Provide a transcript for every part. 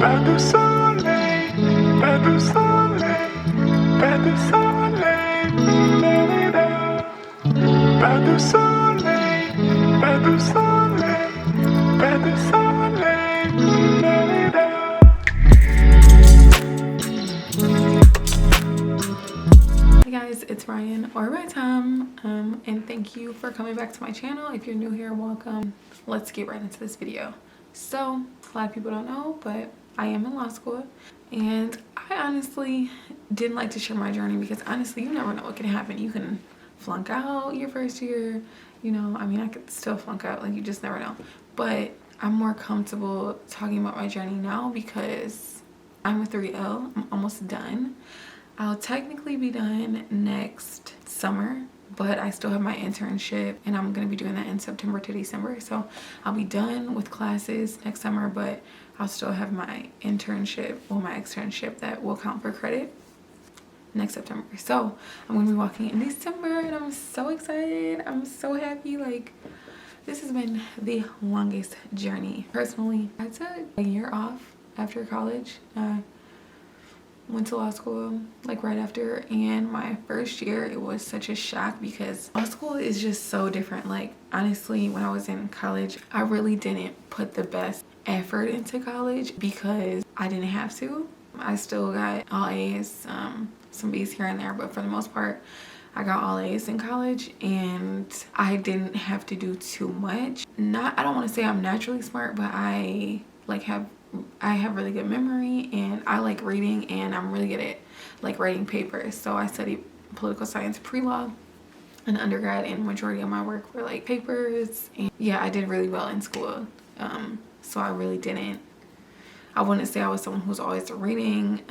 Pas de soleil, pas de soleil, pas de soleil, da-da-da. Pas de soleil, pas de soleil, pas de soleil, da-da-da. Hey guys, it's Ryan or Tom, and thank you for coming back to my channel. If you're new here, welcome. Let's get right into this video. So, a lot of people don't know, but I am in law school, and I honestly didn't like to share my journey because honestly, you never know what can happen. You can flunk out your first year, you know, I mean, I could still flunk out, like you just never know. But I'm more comfortable talking about my journey now because I'm a 3L, I'm almost done. I'll technically be done next summer, but I still have my internship and I'm going to be doing that in September to December. So I'll be done with classes next summer, but I'll still have my internship, well, my externship that will count for credit next September. So I'm going to be walking in December and I'm so excited. I'm so happy. Like, this has been the longest journey. Personally, I took a year off after college. Went to law school like right after, and my first year it was such a shock because law school is just so different. Like, honestly, when I was in college, I really didn't put the best effort into college because I didn't have to. I still got all A's, some B's here and there, but for the most part I got all A's in college and I didn't have to do too much. I don't want to say I'm naturally smart, but I have really good memory and I like reading and I'm really good at like writing papers. So I studied political science pre-law in undergrad and majority of my work were like papers. And yeah, I did really well in school. So I wouldn't say I was someone who's always reading,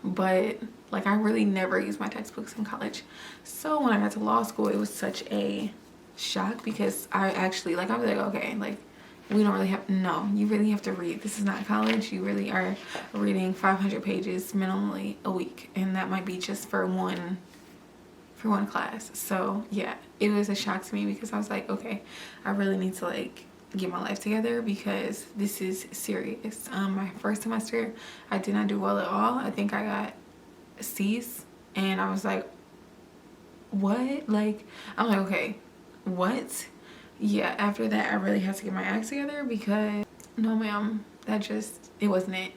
but like I really never used my textbooks in college. So when I got to law school, it was such a shock because I actually I was like, okay, like we don't really you really have to read. This is not college. You really are reading 500 pages minimally a week, and that might be just for one class. So yeah, it was a shock to me because I was like, okay, I really need to like get my life together because this is serious. My first semester I did not do well at all. I think I got C's and I was like, what? Like, I'm like, okay, what? Yeah, after that I really had to get my act together because no ma'am, it wasn't it.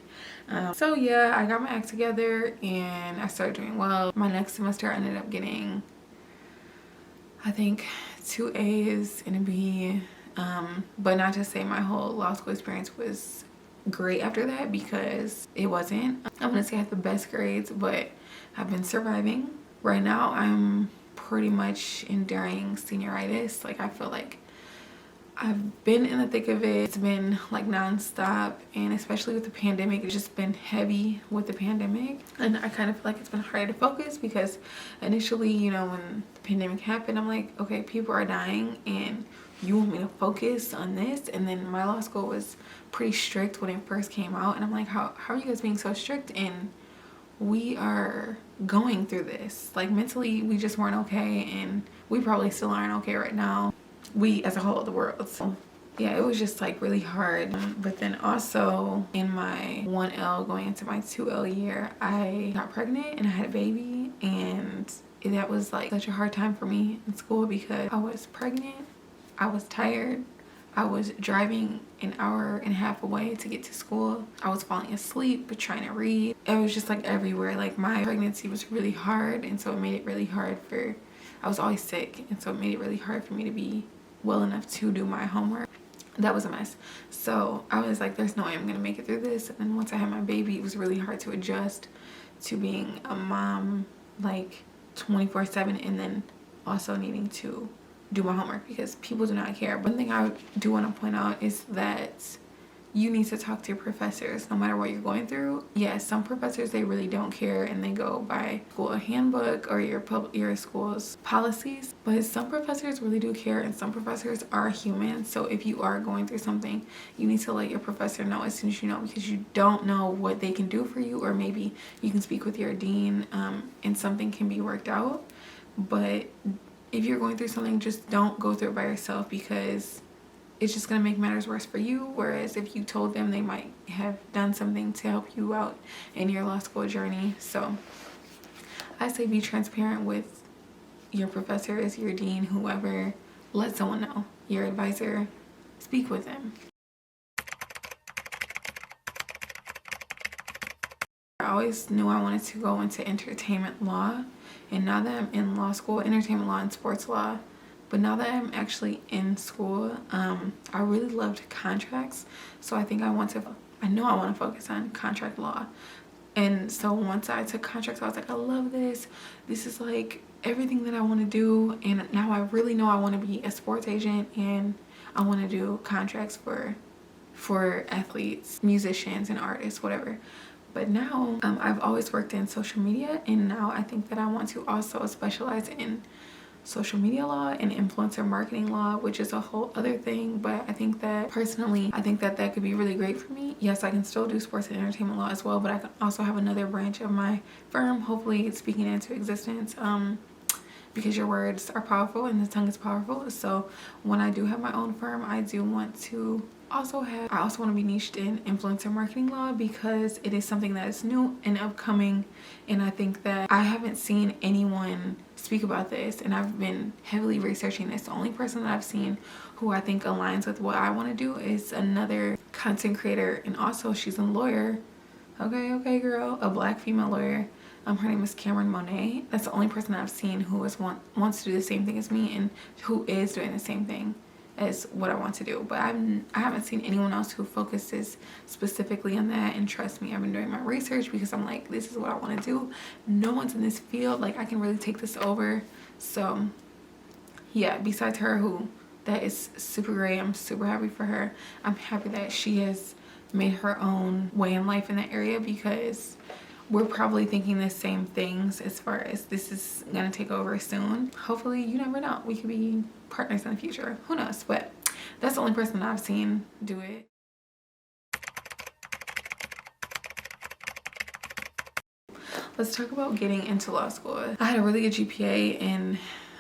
So yeah, I got my act together and I started doing well. My next semester I ended up getting, I think, 2 A's and a B, but not to say my whole law school experience was great after that because it wasn't. I'm gonna say I had the best grades, but I've been surviving. Right now I'm pretty much enduring senioritis. Like, I feel like I've been in the thick of it. It's been like nonstop, and especially with the pandemic, it's just been heavy with the pandemic. And I kind of feel like it's been harder to focus because initially, you know, when the pandemic happened, I'm like, okay, people are dying and you want me to focus on this? And then my law school was pretty strict when it first came out, and I'm like, how are you guys being so strict? And we are going through this. Like, mentally, we just weren't okay, and we probably still aren't okay right now. We as a whole, the world. So yeah, it was just like really hard. But then also in my 1L going into my 2L year, I got pregnant and I had a baby, and that was like such a hard time for me in school because I was pregnant, I was tired, I was driving an hour and a half away to get to school, I was falling asleep but trying to read. It was just like everywhere. Like, my pregnancy was really hard, and so it made it really hard I was always sick, and so it made it really hard for me to be well enough to do my homework. That was a mess. So I was like, there's no way I'm gonna make it through this. And then once I had my baby, it was really hard to adjust to being a mom like 24/7, and then also needing to do my homework because people do not care. One thing I do want to point out is that you need to talk to your professors no matter what you're going through. Yes, some professors, they really don't care and they go by school handbook or your school's policies, but some professors really do care, and some professors are human. So if you are going through something, you need to let your professor know as soon as you know, because you don't know what they can do for you, or maybe you can speak with your dean and something can be worked out. But if you're going through something, just don't go through it by yourself, because it's just going to make matters worse for you. Whereas if you told them, they might have done something to help you out in your law school journey. So I say be transparent with your professors, your dean, whoever. Let someone know. Your advisor, speak with them. I always knew I wanted to go into entertainment law, and now that I'm in law school, entertainment law and sports law, but now that I'm actually in school, I really loved contracts, so I think I want to focus on contract law. And so once I took contracts, I was like, I love this. This is like everything that I want to do, and now I really know I want to be a sports agent, and I want to do contracts for athletes, musicians, and artists, whatever. But now I've always worked in social media, and now I think that I want to also specialize in social media law and influencer marketing law, which is a whole other thing. But I think that personally, I think that that could be really great for me. Yes, I can still do sports and entertainment law as well, but I can also have another branch of my firm, hopefully speaking into existence, because your words are powerful and the tongue is powerful. So when I do have my own firm, I do want to I also want to be niched in influencer marketing law, because it is something that is new and upcoming, and I think that I haven't seen anyone speak about this, and I've been heavily researching this. The only person that I've seen who I think aligns with what I want to do is another content creator, and also she's a lawyer. Okay girl, a black female lawyer. Her name is Cameron Monet. That's the only person that I've seen who wants to do the same thing as me, and who is doing the same thing as what I want to do. But I haven't seen anyone else who focuses specifically on that. And trust me, I've been doing my research, because I'm like, this is what I want to do. No one's in this field, like I can really take this over. So yeah, besides her, who that is super great, I'm super happy for her. I'm happy that she has made her own way in life in that area, because we're probably thinking the same things as far as this is gonna take over soon. Hopefully, you never know, we could be partners in the future, who knows. But that's the only person that I've seen do it. Let's talk about getting into law school. I had a really good GPA in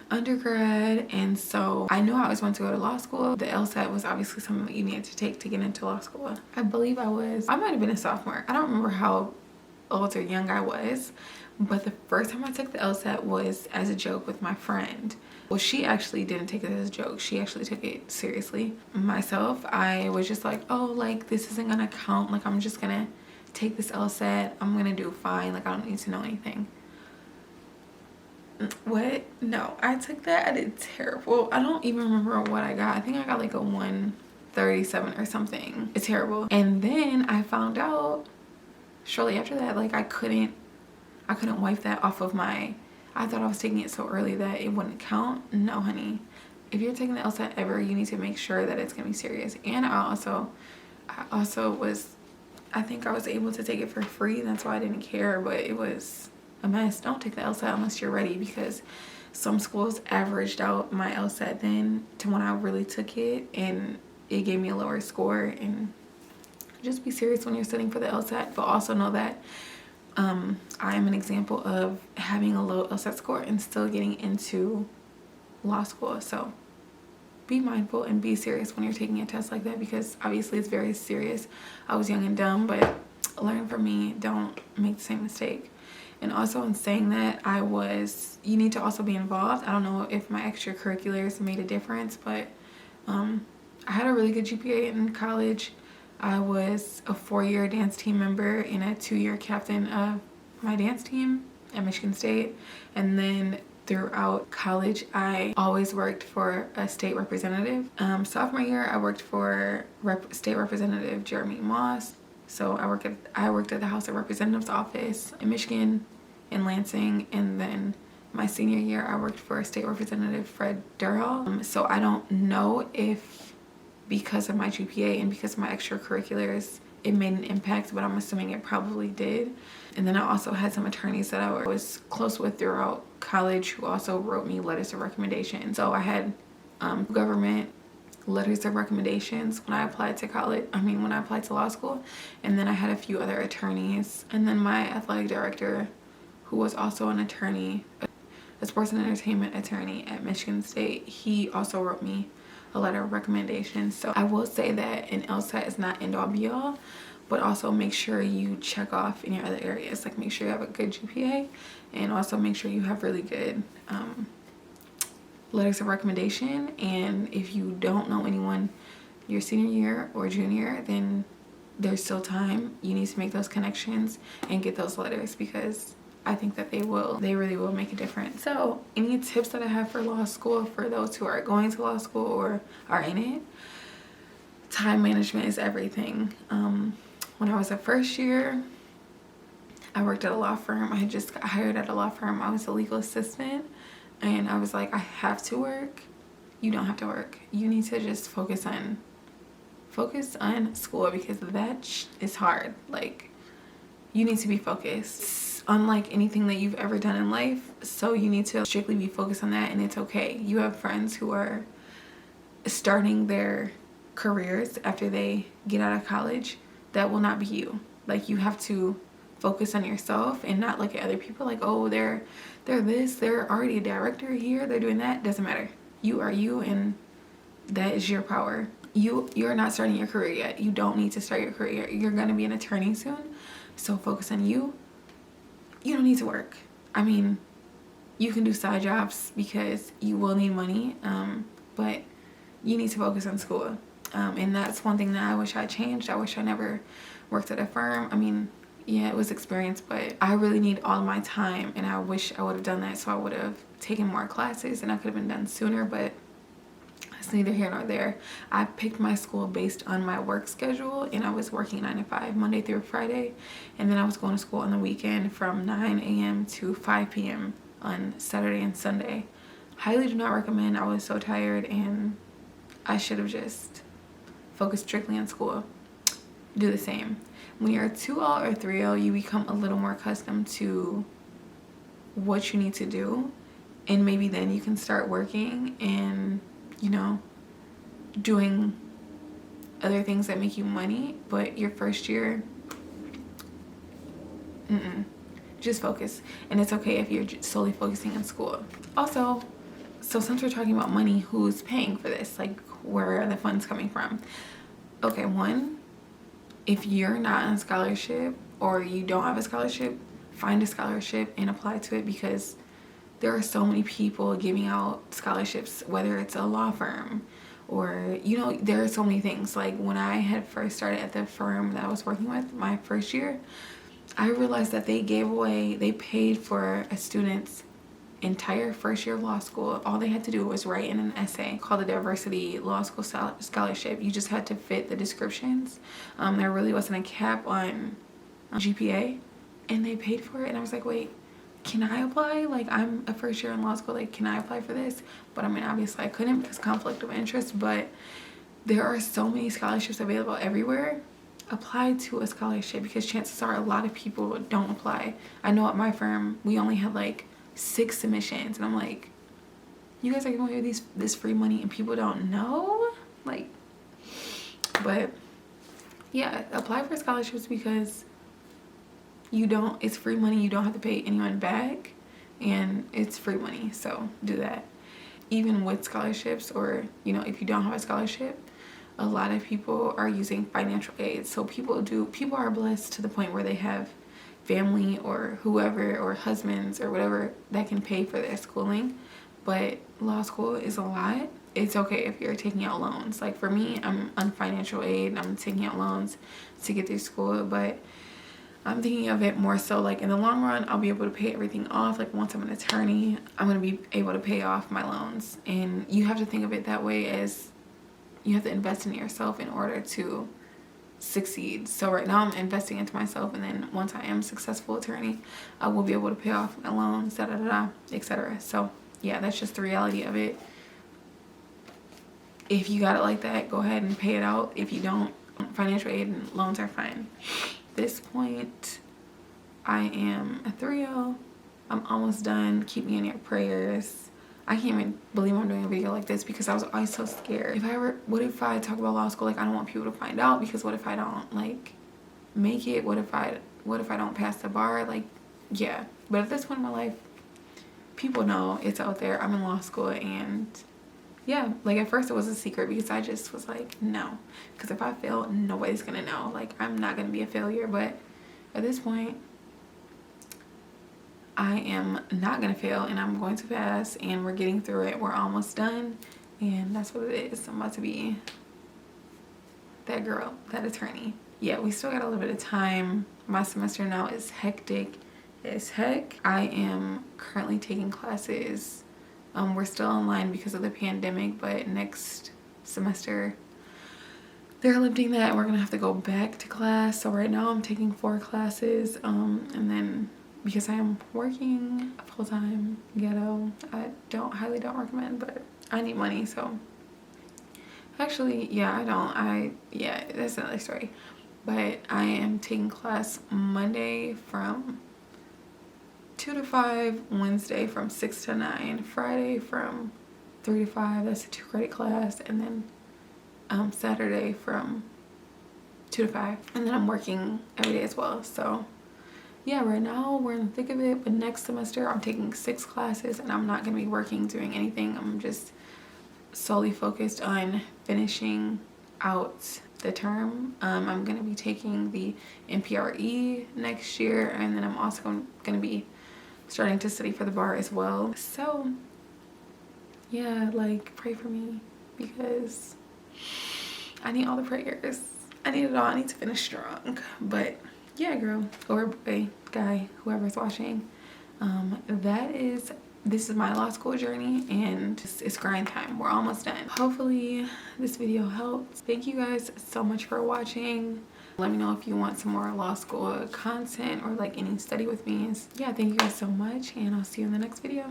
undergrad, and so I knew I always wanted to go to law school. The LSAT was obviously something that you needed to take to get into law school. I believe I might have been a sophomore. I don't remember how old or young I was, but the first time I took the LSAT was as a joke with my friend. Well, she actually didn't take it as a joke. She actually took it seriously. Myself, I was just like, oh, like this isn't gonna count. Like I'm just gonna take this LSAT. I'm gonna do fine. Like I don't need to know anything. What? No, I took that. I did terrible. I don't even remember what I got. I think I got like a 137 or something. It's terrible. And then I found out shortly after that, like I couldn't wipe that off of my, I thought I was taking it so early that it wouldn't count. No, honey. If you're taking the LSAT ever, you need to make sure that it's gonna be serious. And I also was, I think I was able to take it for free. That's why I didn't care, but it was a mess. Don't take the LSAT unless you're ready, because some schools averaged out my LSAT then to when I really took it, and it gave me a lower score. And just be serious when you're studying for the LSAT, but also know that I am an example of having a low LSAT score and still getting into law school. So be mindful and be serious when you're taking a test like that, because obviously it's very serious. I was young and dumb, but learn from me. Don't make the same mistake. And also in saying that, you need to also be involved. I don't know if my extracurriculars made a difference, but I had a really good GPA in college. I was a 4-year dance team member and a 2-year captain of my dance team at Michigan State. And then throughout college, I always worked for a state representative. Sophomore year, I worked for State Representative Jeremy Moss. So I worked at the House of Representatives office in Michigan, in Lansing. And then my senior year, I worked for State Representative Fred Durhal. So I don't know if, because of my GPA and because of my extracurriculars, it made an impact, but I'm assuming it probably did. And then I also had some attorneys that I was close with throughout college who also wrote me letters of recommendation. So I had government letters of recommendations when I applied to when I applied to law school. And then I had a few other attorneys. And then my athletic director, who was also an attorney, a sports and entertainment attorney at Michigan State, he also wrote me a letter of recommendation. So I will say that an LSAT is not end all be all, but also make sure you check off in your other areas. Like make sure you have a good GPA, and also make sure you have really good letters of recommendation. And if you don't know anyone your senior year or junior, then there's still time. You need to make those connections and get those letters, because I think that they really will make a difference. So any tips that I have for law school, for those who are going to law school or are in it: time management is everything. When I was a first year, I worked at a law firm. I had just got hired at a law firm. I was a legal assistant, and I was like, I have to work. You don't have to work. You need to just focus on school, because that is hard. Like, you need to be focused, unlike anything that you've ever done in life. So you need to strictly be focused on that, and it's okay. You have friends who are starting their careers after they get out of college. That will not be you. Like, you have to focus on yourself and not look at other people like, oh, they're this, they're already a director here, they're doing that. Doesn't matter. You are you, and that is your power. You're not starting your career yet. You don't need to start your career. You're going to be an attorney soon, so focus on you. You don't need to work. I mean, you can do side jobs because you will need money, but you need to focus on school. And that's one thing that I wish I changed. I wish I never worked at a firm. I mean, yeah, it was experience, but I really need all my time, and I wish I would have done that. So I would have taken more classes, and I could have been done sooner, but it's neither here nor there. I picked my school based on my work schedule, and I was working 9 to 5, Monday through Friday, and then I was going to school on the weekend from 9 a.m. to 5 p.m. on Saturday and Sunday. Highly do not recommend. I was so tired, and I should have just focused strictly on school. Do the same. When you're a 2L or 3L, you become a little more accustomed to what you need to do, and maybe then you can start working and, you know, doing other things that make you money. But your first year, just focus. And it's okay if you're solely focusing on school. Also, so since we're talking about money, who's paying for this? Like, where are the funds coming from? Okay, one, if you're not on a scholarship or you don't have a scholarship, find a scholarship and apply to it, because there are so many people giving out scholarships, whether it's a law firm or, you know, there are so many things. Like, when I had first started at the firm that I was working with my first year, I realized that they paid for a student's entire first year of law school. All they had to do was write in an essay called the Diversity Law School Scholarship. You just had to fit the descriptions. There really wasn't a cap on GPA, and they paid for it. And I was like, wait, can I apply? Like, I'm a first year in law school, like, can I apply for this? But I mean, obviously I couldn't because conflict of interest, but there are so many scholarships available everywhere. Apply to a scholarship, because chances are a lot of people don't apply. I know at my firm, we only had like 6 submissions, and I'm like, you guys are giving away this free money and people don't know? Like, but yeah, apply for scholarships, because it's free money. You don't have to pay anyone back, and it's free money. So do that. Even with scholarships, or, you know, if you don't have a scholarship, a lot of people are using financial aid. So people are blessed to the point where they have family or whoever, or husbands or whatever, that can pay for their schooling. But law school is a lot. It's okay if you're taking out loans. Like, for me, I'm on financial aid. I'm taking out loans to get through school, but I'm thinking of it more so like, in the long run, I'll be able to pay everything off. Like, once I'm an attorney, I'm going to be able to pay off my loans. And you have to think of it that way, as you have to invest in yourself in order to succeed. So right now I'm investing into myself, and then once I am a successful attorney, I will be able to pay off my loans, etc. So yeah, that's just the reality of it. If you got it like that, go ahead and pay it out. If you don't, financial aid and loans are fine. At this point, I am a 3L. I'm almost done. Keep me in your prayers. I can't even believe I'm doing a video like this, because I was always so scared. What if I talk about law school? Like, I don't want people to find out, because what if I don't, like, make it? What if I don't pass the bar? Like, yeah. But at this point in my life, people know it's out there. I'm in law school, and yeah, like at first it was a secret because I just was like, no, because if I fail, nobody's gonna know. Like, I'm not gonna be a failure. But at this point, I am not gonna fail, and I'm going to pass, and we're getting through it. We're almost done, and that's what it is. I'm about to be that girl, that attorney. Yeah, we still got a little bit of time. My semester now is hectic as heck. I am currently taking classes. We're still online because of the pandemic, but next semester they're lifting that and we're gonna have to go back to class. So right now I'm taking 4 classes, and then because I am working full-time ghetto, I highly don't recommend, but I need money. So actually, yeah, that's another story. But I am taking class Monday from 2 to 5, Wednesday from 6 to 9, Friday from 3 to 5, that's a 2 credit class, and then Saturday from 2 to 5, and then I'm working every day as well. So yeah, right now we're in the thick of it, but next semester I'm taking 6 classes and I'm not going to be working, doing anything. I'm just solely focused on finishing out the term. I'm going to be taking the NPRE next year, and then I'm also going to be starting to study for the bar as well. So yeah, like, pray for me because I need all the prayers. I need it all. I need to finish strong. But yeah, girl or boy, guy, whoever's watching, this is my law school journey, and it's grind time. We're almost done. Hopefully this video helped. Thank you guys so much for watching. Let me know if you want some more law school content or like any study with me. Yeah, thank you guys so much, and I'll see you in the next video.